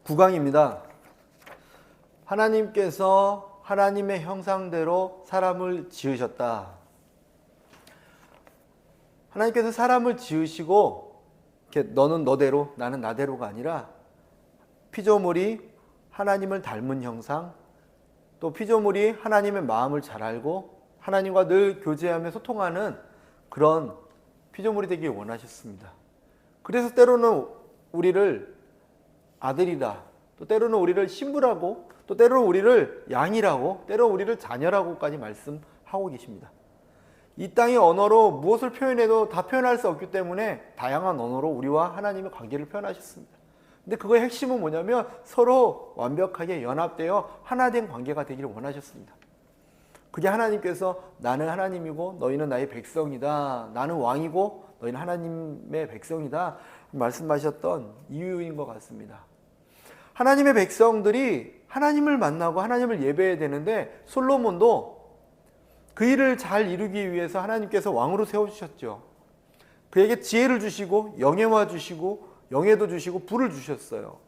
9강입니다. 하나님께서 하나님의 형상대로 사람을 지으셨다. 하나님께서 사람을 지으시고 이렇게 너는 너대로 나는 나대로가 아니라 피조물이 하나님을 닮은 형상, 또 피조물이 하나님의 마음을 잘 알고 하나님과 늘 교제하며 소통하는 그런 피조물이 되길 원하셨습니다. 그래서 때로는 우리를 아들이다, 또 때로는 우리를 신부라고, 또 때로는 우리를 양이라고, 때로는 우리를 자녀라고까지 말씀하고 계십니다. 이 땅의 언어로 무엇을 표현해도 다 표현할 수 없기 때문에 다양한 언어로 우리와 하나님의 관계를 표현하셨습니다. 근데 그거의 핵심은 뭐냐면 서로 완벽하게 연합되어 하나된 관계가 되기를 원하셨습니다. 그게 하나님께서 나는 하나님이고 너희는 나의 백성이다, 나는 왕이고 너희는 하나님의 백성이다 말씀하셨던 이유인 것 같습니다. 하나님의 백성들이 하나님을 만나고 하나님을 예배해야 되는데 솔로몬도 그 일을 잘 이루기 위해서 하나님께서 왕으로 세워주셨죠. 그에게 지혜를 주시고 영예와 주시고 영예도 주시고 부를 주셨어요.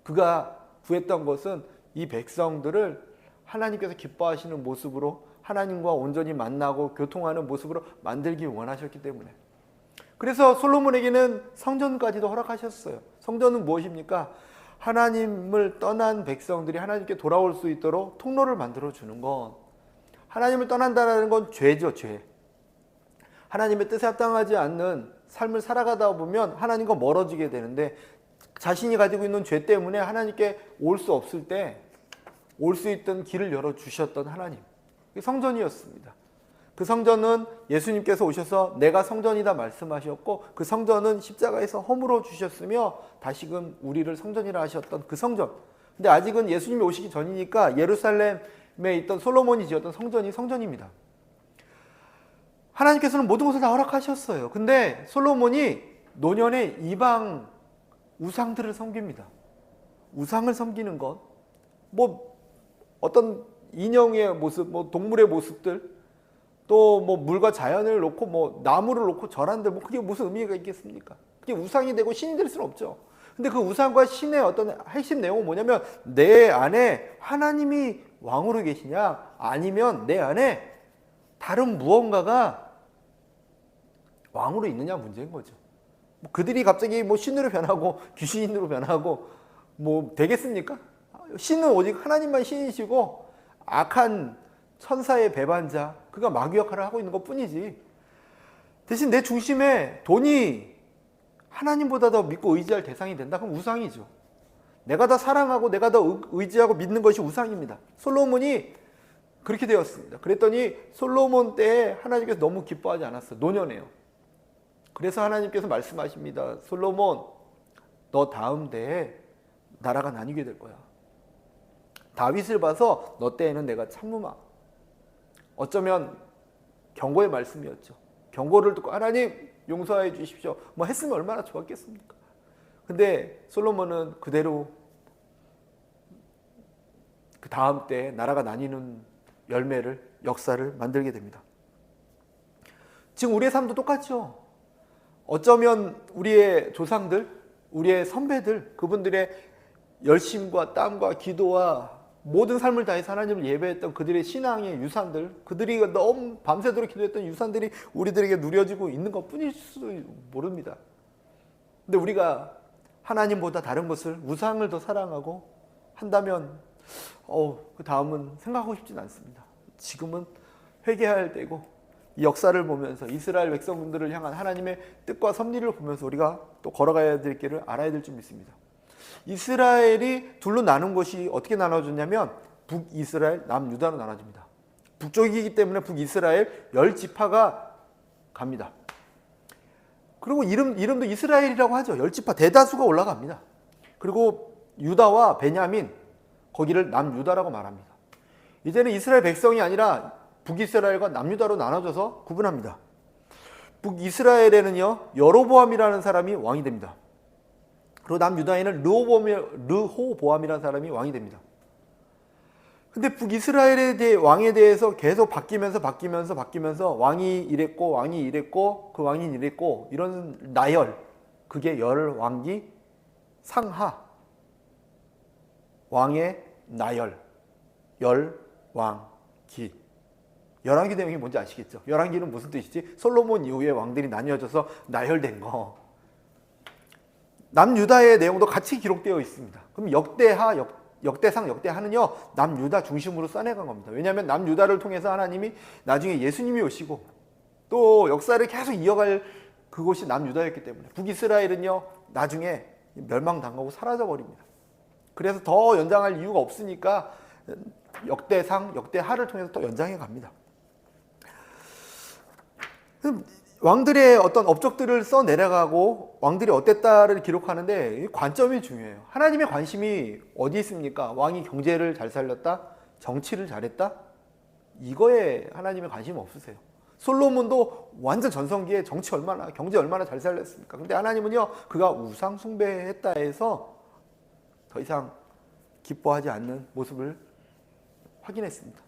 그가 구했던 것은 이 백성들을 하나님께서 기뻐하시는 모습으로 하나님과 온전히 만나고 교통하는 모습으로 만들기 원하셨기 때문에, 그래서 솔로몬에게는 성전까지도 허락하셨어요. 성전은 무엇입니까? 하나님을 떠난 백성들이 하나님께 돌아올 수 있도록 통로를 만들어 주는 것. 하나님을 떠난다는 건 죄죠, 죄. 하나님의 뜻에 합당하지 않는 삶을 살아가다 보면 하나님과 멀어지게 되는데, 자신이 가지고 있는 죄 때문에 하나님께 올 수 없을 때 올 수 있던 길을 열어주셨던 하나님, 성전이었습니다. 그 성전은 예수님께서 오셔서 내가 성전이다 말씀하셨고, 그 성전은 십자가에서 허물어 주셨으며 다시금 우리를 성전이라 하셨던 그 성전. 근데 아직은 예수님이 오시기 전이니까 예루살렘에 있던 솔로몬이 지었던 성전이 성전입니다. 하나님께서는 모든 것을 다 허락하셨어요. 근데 솔로몬이 노년에 이방 우상들을 섬깁니다. 우상을 섬기는 것, 어떤 인형의 모습, 동물의 모습들, 또 물과 자연을 놓고 나무를 놓고 절한들, 그게 무슨 의미가 있겠습니까? 그게 우상이 되고 신이 될 수는 없죠. 근데 그 우상과 신의 어떤 핵심 내용은 뭐냐면, 내 안에 하나님이 왕으로 계시냐, 아니면 내 안에 다른 무언가가 왕으로 있느냐 문제인 거죠. 그들이 갑자기 신으로 변하고 귀신으로 변하고 되겠습니까? 신은 오직 하나님만 신이시고 악한 천사의 배반자, 그가 마귀 역할을 하고 있는 것 뿐이지, 대신 내 중심에 돈이 하나님보다 더 믿고 의지할 대상이 된다? 그럼 우상이죠. 내가 더 사랑하고 내가 더 의지하고 믿는 것이 우상입니다. 솔로몬이 그렇게 되었습니다. 그랬더니 솔로몬 때에 하나님께서 너무 기뻐하지 않았어요. 노년에요. 그래서 하나님께서 말씀하십니다. 솔로몬, 너 다음 때에 나라가 나뉘게 될 거야. 다윗을 봐서 너 때에는 내가 참으마. 어쩌면 경고의 말씀이었죠. 경고를 듣고 하나님 용서해 주십시오, 했으면 얼마나 좋았겠습니까? 근데 솔로몬은 그대로 그 다음 때 나라가 나뉘는 열매를, 역사를 만들게 됩니다. 지금 우리의 삶도 똑같죠. 어쩌면 우리의 조상들, 우리의 선배들, 그분들의 열심과 땀과 기도와 모든 삶을 다해서 하나님을 예배했던 그들의 신앙의 유산들, 그들이 너무 밤새도록 기도했던 유산들이 우리들에게 누려지고 있는 것 뿐일 수도 모릅니다. 근데 우리가 하나님보다 다른 것을, 우상을 더 사랑하고 한다면 그 다음은 생각하고 싶진 않습니다. 지금은 회개할 때고, 이 역사를 보면서 이스라엘 백성들을 향한 하나님의 뜻과 섭리를 보면서 우리가 또 걸어가야 될 길을 알아야 될 줄 믿습니다. 이스라엘이 둘로 나눈 것이 어떻게 나눠졌냐면 북이스라엘, 남유다로 나눠집니다. 북쪽이기 때문에 북이스라엘 10지파가 갑니다. 그리고 이름도 이스라엘이라고 하죠. 10지파 대다수가 올라갑니다. 그리고 유다와 베냐민, 거기를 남유다라고 말합니다. 이제는 이스라엘 백성이 아니라 북이스라엘과 남유다로 나눠져서 구분합니다. 북이스라엘에는요, 여로보암이라는 사람이 왕이 됩니다. 그리고 남유다에는 르호보암이라는 사람이 왕이 됩니다. 근데 북이스라엘에 대해 왕에 대해서 계속 바뀌면서 왕이 이랬고 그 왕이 이랬고 이런 나열, 그게 열왕기 상하, 왕의 나열, 열왕기. 열왕기 내용이 뭔지 아시겠죠? 열왕기는 무슨 뜻이지? 솔로몬 이후에 왕들이 나뉘어져서 나열된 거. 남유다의 내용도 같이 기록되어 있습니다. 그럼 역대상, 역대하는요, 남유다 중심으로 써내간 겁니다. 왜냐하면 남유다를 통해서 하나님이 나중에 예수님이 오시고 또 역사를 계속 이어갈 그곳이 남유다였기 때문에 북이스라엘은요, 나중에 멸망당하고 사라져버립니다. 그래서 더 연장할 이유가 없으니까 역대상, 역대하를 통해서 또 연장해 갑니다. 왕들의 어떤 업적들을 써 내려가고 왕들이 어땠다를 기록하는데 관점이 중요해요. 하나님의 관심이 어디 있습니까? 왕이 경제를 잘 살렸다? 정치를 잘했다? 이거에 하나님의 관심이 없으세요. 솔로몬도 완전 전성기에 경제 얼마나 잘 살렸습니까? 근데 하나님은요, 그가 우상 숭배했다 해서 더 이상 기뻐하지 않는 모습을 확인했습니다.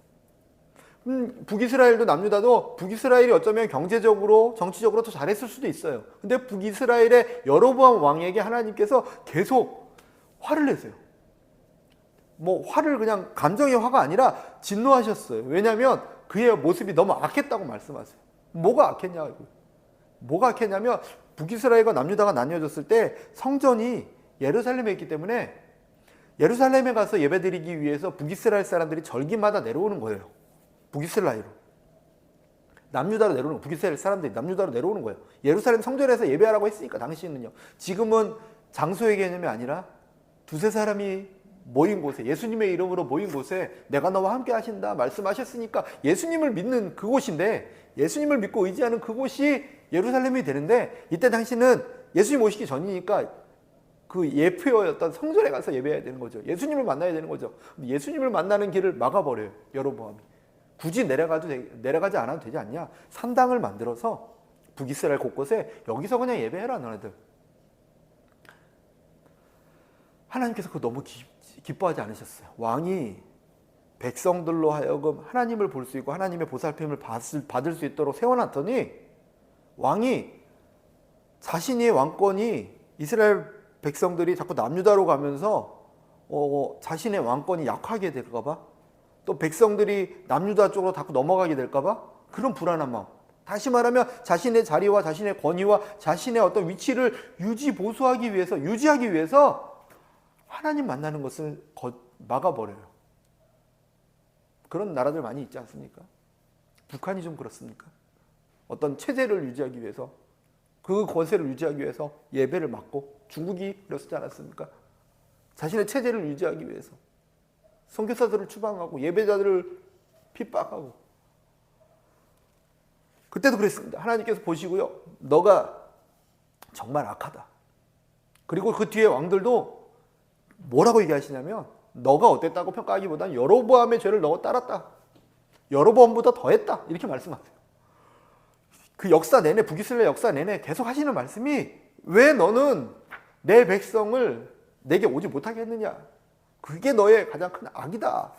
북이스라엘도 남유다도 북이스라엘이 어쩌면 경제적으로 정치적으로 더 잘했을 수도 있어요. 근데 북이스라엘의 여로보암 왕에게 하나님께서 계속 화를 내세요. 화를 그냥 감정의 화가 아니라 진노하셨어요. 왜냐하면 그의 모습이 너무 악했다고 말씀하세요. 뭐가 악했냐? 뭐가 악했냐면 북이스라엘과 남유다가 나뉘어졌을 때 성전이 예루살렘에 있기 때문에 예루살렘에 가서 예배드리기 위해서 북이스라엘 사람들이 절기마다 내려오는 거예요. 북이스라엘로. 남유다로 내려오는 거예요. 북이스라엘 사람들이 남유다로 내려오는 거예요. 예루살렘 성전에서 예배하라고 했으니까 당시에는요. 지금은 장소의 개념이 아니라 두세 사람이 모인 곳에, 예수님의 이름으로 모인 곳에 내가 너와 함께 하신다 말씀하셨으니까 예수님을 믿는 그곳인데, 예수님을 믿고 의지하는 그곳이 예루살렘이 되는데, 이때 당시는 예수님 오시기 전이니까 그 예표였던 성전에 가서 예배해야 되는 거죠. 예수님을 만나야 되는 거죠. 예수님을 만나는 길을 막아버려요, 여로보암이. 굳이 내려가지 않아도 되지 않냐? 산당을 만들어서 북이스라엘 곳곳에 여기서 그냥 예배해라, 너네들. 하나님께서 그거 너무 기뻐하지 않으셨어요. 왕이 백성들로 하여금 하나님을 볼 수 있고 하나님의 보살핌을 받을 수 있도록 세워놨더니, 왕이 자신의 왕권이, 이스라엘 백성들이 자꾸 남유다로 가면서 자신의 왕권이 약하게 될까 봐, 또 백성들이 남유다 쪽으로 자꾸 넘어가게 될까 봐 그런 불안한 마음. 다시 말하면 자신의 자리와 자신의 권위와 자신의 어떤 위치를 유지하기 위해서 하나님 만나는 것을 막아버려요. 그런 나라들 많이 있지 않습니까? 북한이 좀 그렇습니까? 어떤 체제를 유지하기 위해서, 그 권세를 유지하기 위해서 예배를 막고, 중국이 그랬지 않았습니까? 자신의 체제를 유지하기 위해서 선교사들을 추방하고 예배자들을 핍박하고. 그때도 그랬습니다. 하나님께서 보시고요, 너가 정말 악하다. 그리고 그 뒤에 왕들도 뭐라고 얘기하시냐면, 너가 어땠다고 평가하기보다는 여로보암의 죄를 너가 따랐다, 여로보암보다 더했다, 이렇게 말씀하세요. 그 역사 내내, 북이스라엘 역사 내내 계속 하시는 말씀이, 왜 너는 내 백성을 내게 오지 못하게 했느냐, 그게 너의 가장 큰 악이다,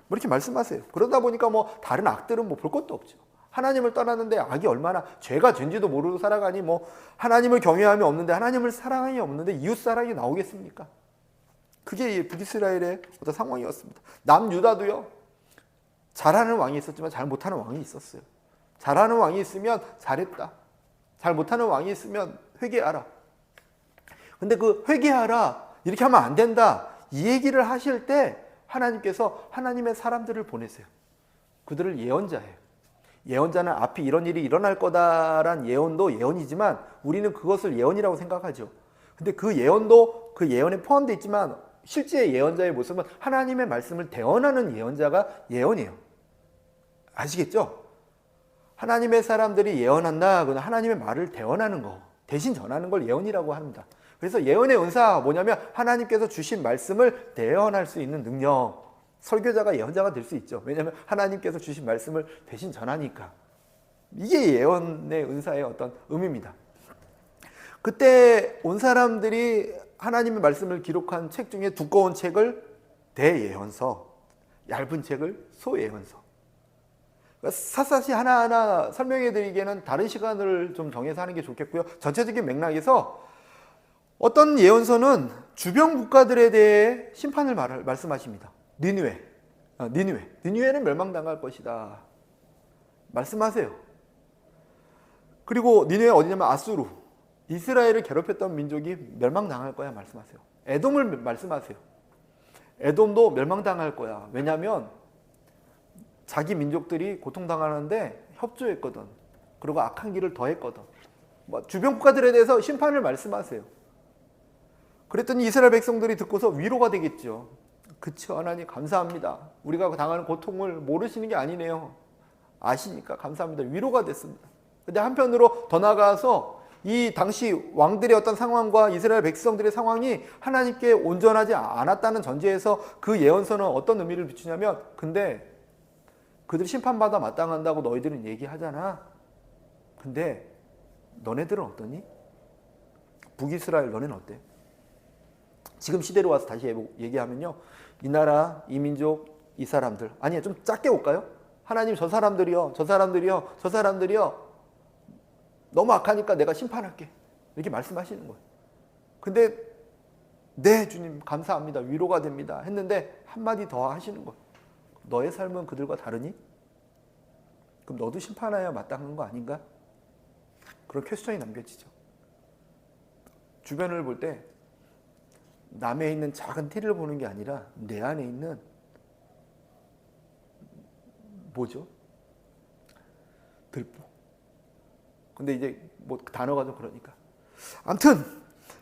이렇게 말씀하세요. 그러다 보니까 다른 악들은 볼 것도 없죠. 하나님을 떠났는데 악이 얼마나, 죄가 된지도 모르고 살아가니 하나님을 경외함이 없는데, 하나님을 사랑함이 없는데 이웃사랑이 나오겠습니까? 그게 북이스라엘의 어떤 상황이었습니다. 남유다도요, 잘하는 왕이 있었지만 잘 못하는 왕이 있었어요. 잘하는 왕이 있으면 잘했다, 잘 못하는 왕이 있으면 회개하라. 근데 그 회개하라, 이렇게 하면 안 된다, 이 얘기를 하실 때 하나님께서 하나님의 사람들을 보내세요. 그들을 예언자예요. 예언자는 앞이 이런 일이 일어날 거다란 예언도 예언이지만 우리는 그것을 예언이라고 생각하죠. 근데 그 예언도 그 예언에 포함되어 있지만 실제 예언자의 모습은 하나님의 말씀을 대언하는 예언자가 예언이에요. 아시겠죠? 하나님의 사람들이 예언한다, 그건 하나님의 말을 대언하는 거, 대신 전하는 걸 예언이라고 합니다. 그래서 예언의 은사가 뭐냐면 하나님께서 주신 말씀을 대언할 수 있는 능력. 설교자가 예언자가 될 수 있죠. 왜냐하면 하나님께서 주신 말씀을 대신 전하니까. 이게 예언의 은사의 어떤 의미입니다. 그때 온 사람들이 하나님의 말씀을 기록한 책 중에 두꺼운 책을 대예언서, 얇은 책을 소예언서. 샅샅이 하나하나 설명해 드리기에는 다른 시간을 좀 정해서 하는 게 좋겠고요. 전체적인 맥락에서 어떤 예언서는 주변 국가들에 대해 심판을 말씀하십니다. 니느웨는 멸망당할 것이다. 말씀하세요. 그리고 니느웨 어디냐면 아수르, 이스라엘을 괴롭혔던 민족이 멸망당할 거야 말씀하세요. 에돔을 말씀하세요. 에돔도 멸망당할 거야. 왜냐하면 자기 민족들이 고통당하는데 협조했거든. 그리고 악한 길을 더했거든. 주변 국가들에 대해서 심판을 말씀하세요. 그랬더니 이스라엘 백성들이 듣고서 위로가 되겠죠. 그쵸, 하나님 감사합니다. 우리가 당하는 고통을 모르시는 게 아니네요. 아시니까 감사합니다. 위로가 됐습니다. 근데 한편으로 더 나아가서 이 당시 왕들의 어떤 상황과 이스라엘 백성들의 상황이 하나님께 온전하지 않았다는 전제에서 그 예언서는 어떤 의미를 비추냐면, 근데 그들이 심판받아 마땅한다고 너희들은 얘기하잖아. 근데 너네들은 어떠니? 북이스라엘 너네는 어때? 지금 시대로 와서 다시 얘기하면요, 이 나라, 이 민족, 이 사람들, 아니 좀 작게 볼까요? 하나님 저 사람들이요 너무 악하니까 내가 심판할게, 이렇게 말씀하시는 거예요. 근데 네 주님 감사합니다, 위로가 됩니다 했는데 한마디 더 하시는 거예요. 너의 삶은 그들과 다르니? 그럼 너도 심판하여야 마땅한 거 아닌가? 그런 퀘스천이 남겨지죠. 주변을 볼 때 남에 있는 작은 티를 보는 게 아니라 내 안에 있는 뭐죠? 들보. 근데 이제 뭐 단어가 좀 그러니까. 아무튼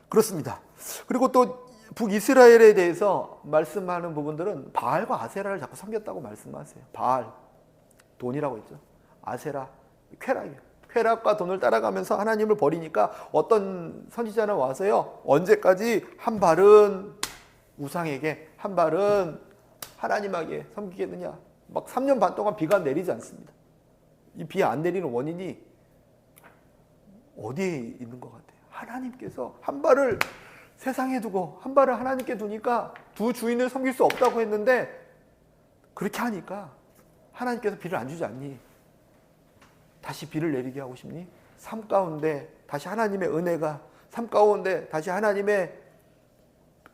그렇습니다. 그리고 또 북이스라엘에 대해서 말씀하는 부분들은 바알과 아세라를 자꾸 섬겼다고 말씀하세요. 바알, 돈이라고 했죠. 아세라, 쾌락이에요. 쾌락과 돈을 따라가면서 하나님을 버리니까 어떤 선지자는 와서요, 언제까지 한 발은 우상에게 한 발은 하나님에게 섬기겠느냐. 막 3년 반 동안 비가 내리지 않습니다. 이 비 안 내리는 원인이 어디에 있는 것 같아요? 하나님께서 한 발을 세상에 두고 한 발을 하나님께 두니까 두 주인을 섬길 수 없다고 했는데, 그렇게 하니까 하나님께서 비를 안 주지 않니? 다시 비를 내리게 하고 싶니? 삶 가운데 다시 하나님의 은혜가, 삶 가운데 다시 하나님의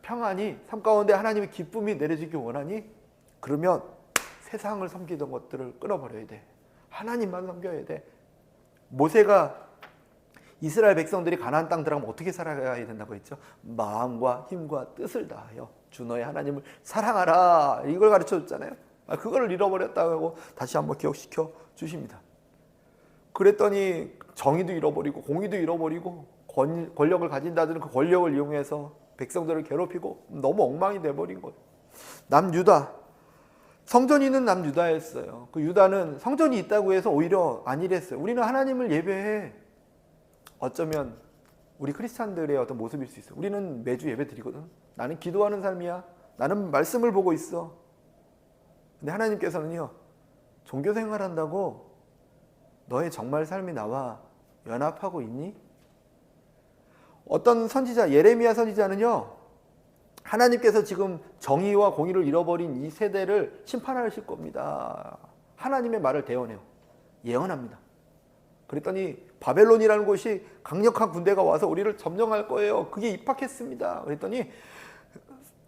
평안이, 삶 가운데 하나님의 기쁨이 내려지길 원하니? 그러면 세상을 섬기던 것들을 끊어버려야 돼. 하나님만 섬겨야 돼. 모세가 이스라엘 백성들이 가나안 땅 들어가면 어떻게 살아가야 된다고 했죠? 마음과 힘과 뜻을 다하여 주 너의 하나님을 사랑하라, 이걸 가르쳐 줬잖아요. 그걸 잃어버렸다고 하고 다시 한번 기억시켜 주십니다. 그랬더니 정의도 잃어버리고 공의도 잃어버리고 권력을 가진 자들은 그 권력을 이용해서 백성들을 괴롭히고 너무 엉망이 돼버린 거예요. 남유다, 성전이 있는 남유다였어요. 그 유다는 성전이 있다고 해서 오히려 안일했어요. 우리는 하나님을 예배해. 어쩌면 우리 크리스찬들의 어떤 모습일 수 있어요. 우리는 매주 예배 드리거든. 나는 기도하는 삶이야. 나는 말씀을 보고 있어. 근데 하나님께서는요, 종교 생활한다고 너의 정말 삶이 나와 연합하고 있니? 어떤 선지자, 예레미야 선지자는요, 하나님께서 지금 정의와 공의를 잃어버린 이 세대를 심판하실 겁니다. 하나님의 말을 대언해요. 예언합니다. 그랬더니 바벨론이라는 곳이 강력한 군대가 와서 우리를 점령할 거예요. 그게 입학했습니다. 그랬더니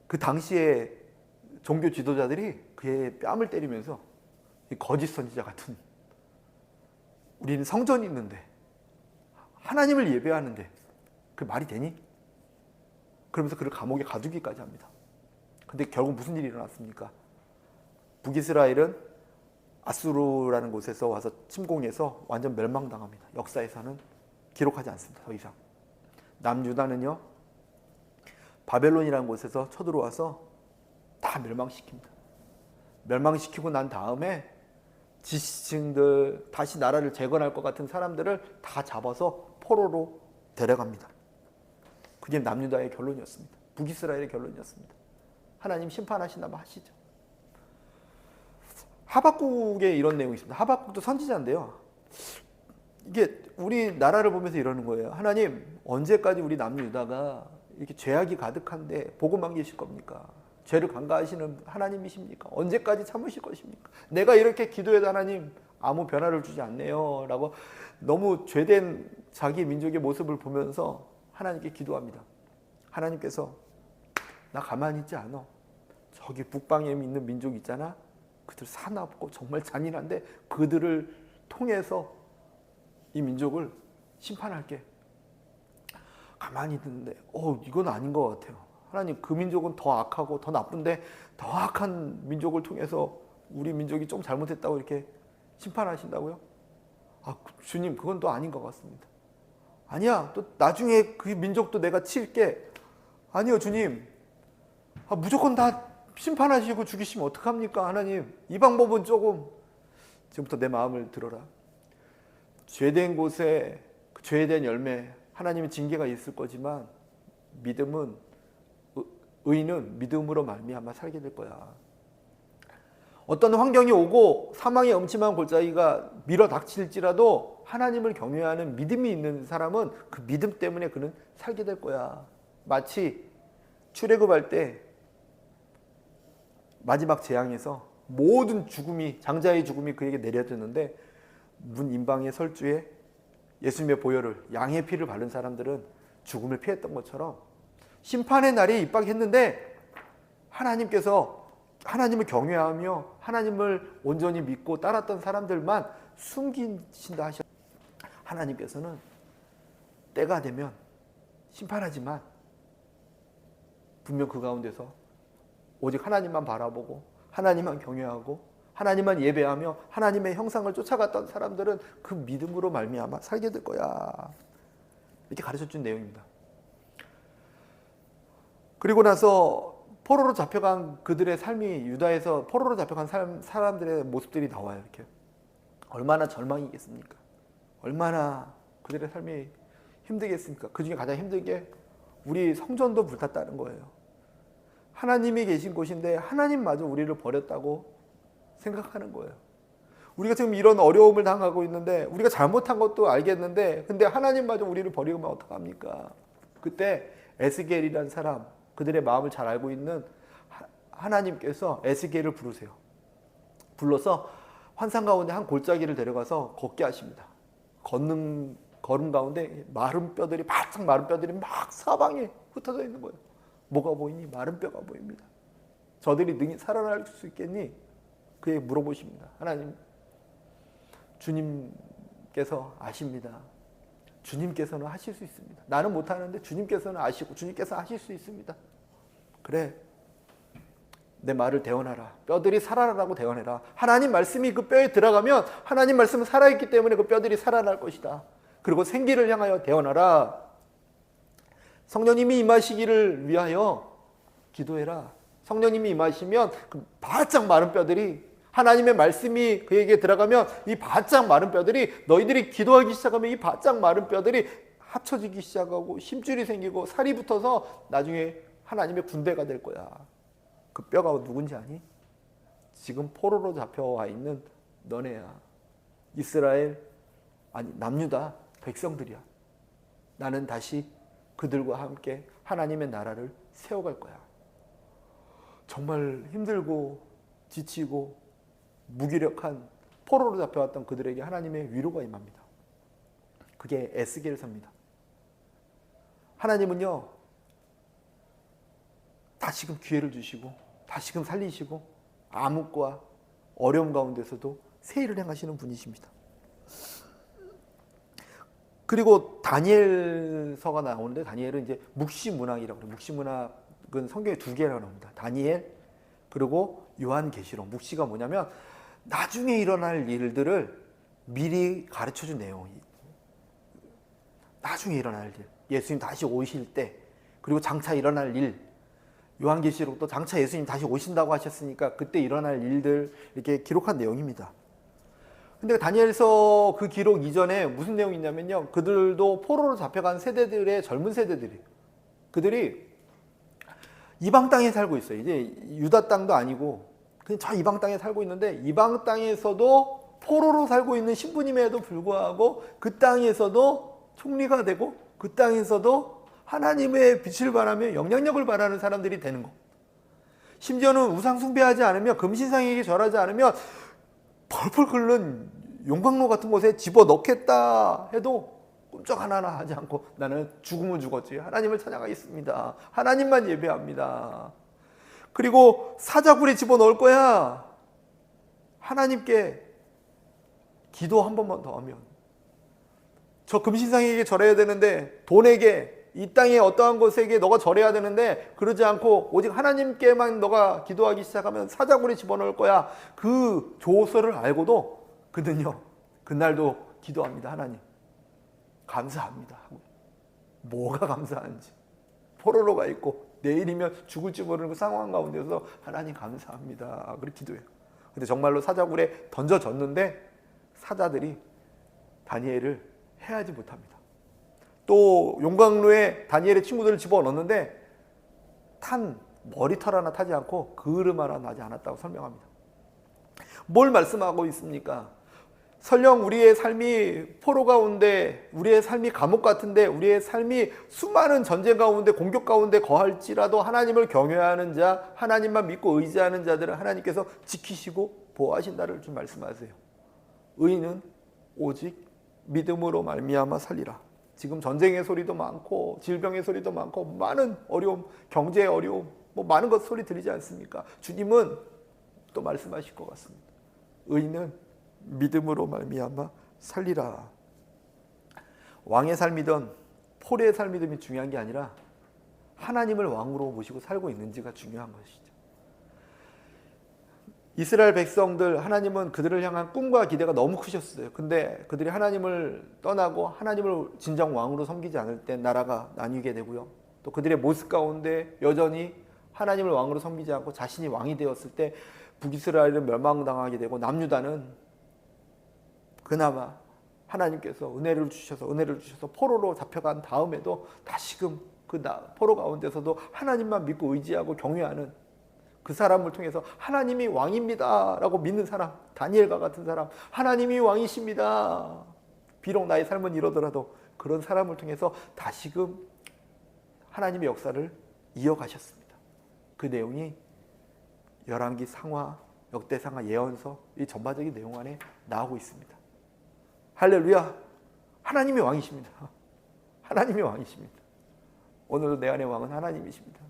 그 당시에 종교 지도자들이 그의 뺨을 때리면서, 거짓 선지자 같은, 우리는 성전이 있는데 하나님을 예배하는데 그 말이 되니? 그러면서 그를 감옥에 가두기까지 합니다. 근데 결국 무슨 일이 일어났습니까? 북이스라엘은 아수르라는 곳에서 와서 침공해서 완전 멸망당합니다. 역사에서는 기록하지 않습니다. 더 이상. 남유다는요, 바벨론이라는 곳에서 쳐들어와서 다 멸망시킵니다. 멸망시키고 난 다음에 지식층들, 다시 나라를 재건할 것 같은 사람들을 다 잡아서 포로로 데려갑니다. 그게 남유다의 결론이었습니다. 북이스라엘의 결론이었습니다. 하나님 심판하신다면 하시죠. 하박국에 이런 내용이 있습니다. 하박국도 선지자인데요, 이게 우리 나라를 보면서 이러는 거예요. 하나님, 언제까지 우리 남유다가 이렇게 죄악이 가득한데 복음만 계실 겁니까? 죄를 간과하시는 하나님이십니까? 언제까지 참으실 것입니까? 내가 이렇게 기도해도 하나님 아무 변화를 주지 않네요 라고 너무 죄된 자기 민족의 모습을 보면서 하나님께 기도합니다. 하나님께서 나 가만히 있지 않아. 저기 북방에 있는 민족 있잖아. 그들 사납고 정말 잔인한데 그들을 통해서 이 민족을 심판할게. 가만히 있는데 이건 아닌 것 같아요. 하나님, 그 민족은 더 악하고 더 나쁜데 더 악한 민족을 통해서 우리 민족이 좀 잘못했다고 이렇게 심판하신다고요? 주님, 그건 또 아닌 것 같습니다. 아니야, 또 나중에 그 민족도 내가 칠게. 아니요, 주님. 무조건 다 심판하시고 죽이시면 어떡합니까? 하나님, 이 방법은 조금, 지금부터 내 마음을 들어라. 죄된 곳에 그 죄에 대한 열매, 하나님의 징계가 있을 거지만 의인은 믿음으로 말미암아 살게 될 거야. 어떤 환경이 오고 사망의 음침한 골짜기가 밀어닥칠지라도 하나님을 경외하는 믿음이 있는 사람은 그 믿음 때문에 그는 살게 될 거야. 마치 출애굽할 때 마지막 재앙에서 모든 죽음이, 장자의 죽음이 그에게 내려졌는데 문 임방의 설주에 예수님의 보혈을, 양의 피를 바른 사람들은 죽음을 피했던 것처럼 심판의 날이 입박했는데 하나님께서 하나님을 경외하며 하나님을 온전히 믿고 따랐던 사람들만 숨기신다 하셨. 하나님께서는 때가 되면 심판하지만 분명 그 가운데서 오직 하나님만 바라보고 하나님만 경외하고 하나님만 예배하며 하나님의 형상을 쫓아갔던 사람들은 그 믿음으로 말미암아 살게 될 거야. 이렇게 가르쳐준 내용입니다. 그리고 나서 포로로 잡혀간 그들의 삶이, 유다에서 포로로 잡혀간 사람들의 모습들이 나와요. 이렇게 얼마나 절망이겠습니까? 얼마나 그들의 삶이 힘들겠습니까? 그 중에 가장 힘든 게 우리 성전도 불탔다는 거예요. 하나님이 계신 곳인데 하나님마저 우리를 버렸다고 생각하는 거예요. 우리가 지금 이런 어려움을 당하고 있는데 우리가 잘못한 것도 알겠는데 근데 하나님마저 우리를 버리면 어떡합니까? 그때 에스겔이라는 사람, 그들의 마음을 잘 알고 있는 하나님께서 에스겔을 부르세요. 불러서 환상 가운데 한 골짜기를 데려가서 걷게 하십니다. 걸음 가운데 마른 뼈들이, 바짝 마른 뼈들이 막 사방에 흩어져 있는 거예요. 뭐가 보이니? 마른 뼈가 보입니다. 저들이 능히 살아날 수 있겠니? 그에게 물어보십니다. 하나님, 주님께서 아십니다. 주님께서는 하실 수 있습니다. 나는 못하는데 주님께서는 아시고 주님께서 하실 수 있습니다. 그래, 내 말을 대언하라. 뼈들이 살아나라고 대언해라. 하나님 말씀이 그 뼈에 들어가면 하나님 말씀은 살아있기 때문에 그 뼈들이 살아날 것이다. 그리고 생기를 향하여 대언하라. 성령님이 임하시기를 위하여 기도해라. 성령님이 임하시면 그 바짝 마른 뼈들이, 하나님의 말씀이 그에게 들어가면 이 바짝 마른 뼈들이, 너희들이 기도하기 시작하면 이 바짝 마른 뼈들이 합쳐지기 시작하고 힘줄이 생기고 살이 붙어서 나중에 하나님의 군대가 될 거야. 그 뼈가 누군지 아니? 지금 포로로 잡혀와 있는 너네야. 이스라엘, 아니 남유다 백성들이야. 나는 다시 그들과 함께 하나님의 나라를 세워갈 거야. 정말 힘들고 지치고 무기력한 포로로 잡혀왔던 그들에게 하나님의 위로가 임합니다. 그게 에스겔서입니다. 하나님은요, 다시금 기회를 주시고 다시금 살리시고 암흑과 어려움 가운데서도 새 일을 행하시는 분이십니다. 그리고 다니엘서가 나오는데, 다니엘은 이제 묵시문학이라고 해요. 묵시문학은 성경에 두 개라고 합니다. 다니엘 그리고 요한계시록. 묵시가 뭐냐면 나중에 일어날 일들을 미리 가르쳐준 내용이, 나중에 일어날 일, 예수님 다시 오실 때, 그리고 장차 일어날 일. 요한계시록도 장차 예수님 다시 오신다고 하셨으니까 그때 일어날 일들 이렇게 기록한 내용입니다. 근데 다니엘서 그 기록 이전에 무슨 내용이 있냐면요, 그들도 포로로 잡혀간 세대들의 젊은 세대들이, 그들이 이방 땅에 살고 있어요. 이제 유다 땅도 아니고 그냥 저 이방 땅에 살고 있는데, 이방 땅에서도 포로로 살고 있는 신부님에도 불구하고 그 땅에서도 총리가 되고 그 땅에서도 하나님의 빛을 바라며 영향력을 바라는 사람들이 되는 거. 심지어는 우상 숭배하지 않으며 금신상에게 절하지 않으며 펄펄 끓는 용광로 같은 곳에 집어넣겠다 해도 꿈쩍 하나나 하지 않고 나는 죽으면 죽었지 하나님을 찬양하겠습니다. 하나님만 예배합니다. 그리고 사자굴에 집어넣을 거야. 하나님께 기도 한 번만 더 하면, 저 금신상에게 절해야 되는데, 돈에게, 이 땅의 어떠한 것에게 너가 절해야 되는데 그러지 않고 오직 하나님께만 너가 기도하기 시작하면 사자굴에 집어넣을 거야. 그 조서를 알고도 그는요 그날도 기도합니다. 하나님 감사합니다. 뭐가 감사한지, 포로로가 있고 내일이면 죽을지 모르는 상황 가운데서 하나님 감사합니다. 그렇게 기도해요. 근데 정말로 사자굴에 던져졌는데 사자들이 다니엘을 해하지 못합니다. 또 용광로에 다니엘의 친구들을 집어넣었는데 탄 머리털 하나 타지 않고 그을음 하나 나지 않았다고 설명합니다. 뭘 말씀하고 있습니까? 설령 우리의 삶이 포로 가운데, 우리의 삶이 감옥 같은데, 우리의 삶이 수많은 전쟁 가운데, 공격 가운데 거할지라도 하나님을 경외하는 자, 하나님만 믿고 의지하는 자들은 하나님께서 지키시고 보호하신다를 좀 말씀하세요. 의인은 오직 믿음으로 말미암아 살리라. 지금 전쟁의 소리도 많고 질병의 소리도 많고 많은 어려움, 경제의 어려움, 많은 것 소리 들리지 않습니까? 주님은 또 말씀하실 것 같습니다. 의인은 믿음으로 말미암아 살리라. 왕의 삶이든 포로의 삶이든 중요한 게 아니라 하나님을 왕으로 모시고 살고 있는지가 중요한 것이죠. 이스라엘 백성들, 하나님은 그들을 향한 꿈과 기대가 너무 크셨어요. 근데 그들이 하나님을 떠나고 하나님을 진정 왕으로 섬기지 않을 때 나라가 나뉘게 되고요. 또 그들의 모습 가운데 여전히 하나님을 왕으로 섬기지 않고 자신이 왕이 되었을 때 북이스라엘은 멸망당하게 되고, 남유다는 그나마 하나님께서 은혜를 주셔서 포로로 잡혀간 다음에도 다시금 그 포로 가운데서도 하나님만 믿고 의지하고 경외하는 그 사람을 통해서 하나님이 왕입니다 라고 믿는 사람, 다니엘과 같은 사람, 하나님이 왕이십니다, 비록 나의 삶은 이러더라도, 그런 사람을 통해서 다시금 하나님의 역사를 이어가셨습니다. 그 내용이 열왕기, 상하, 역대상하, 예언서 이 전반적인 내용 안에 나오고 있습니다. 할렐루야. 하나님이 왕이십니다. 하나님이 왕이십니다. 오늘도 내 안의 왕은 하나님이십니다.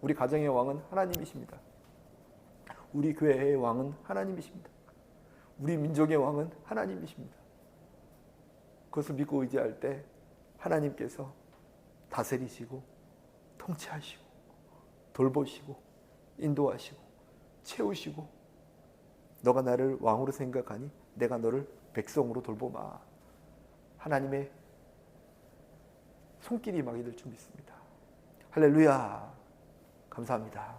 우리 가정의 왕은 하나님이십니다. 우리 교회의 왕은 하나님이십니다. 우리 민족의 왕은 하나님이십니다. 그것을 믿고 의지할 때 하나님께서 다스리시고 통치하시고 돌보시고 인도하시고 채우시고, 너가 나를 왕으로 생각하니 내가 너를 백성으로 돌보마. 하나님의 손길이 임하게 될 줄 믿습니다. 할렐루야. 감사합니다.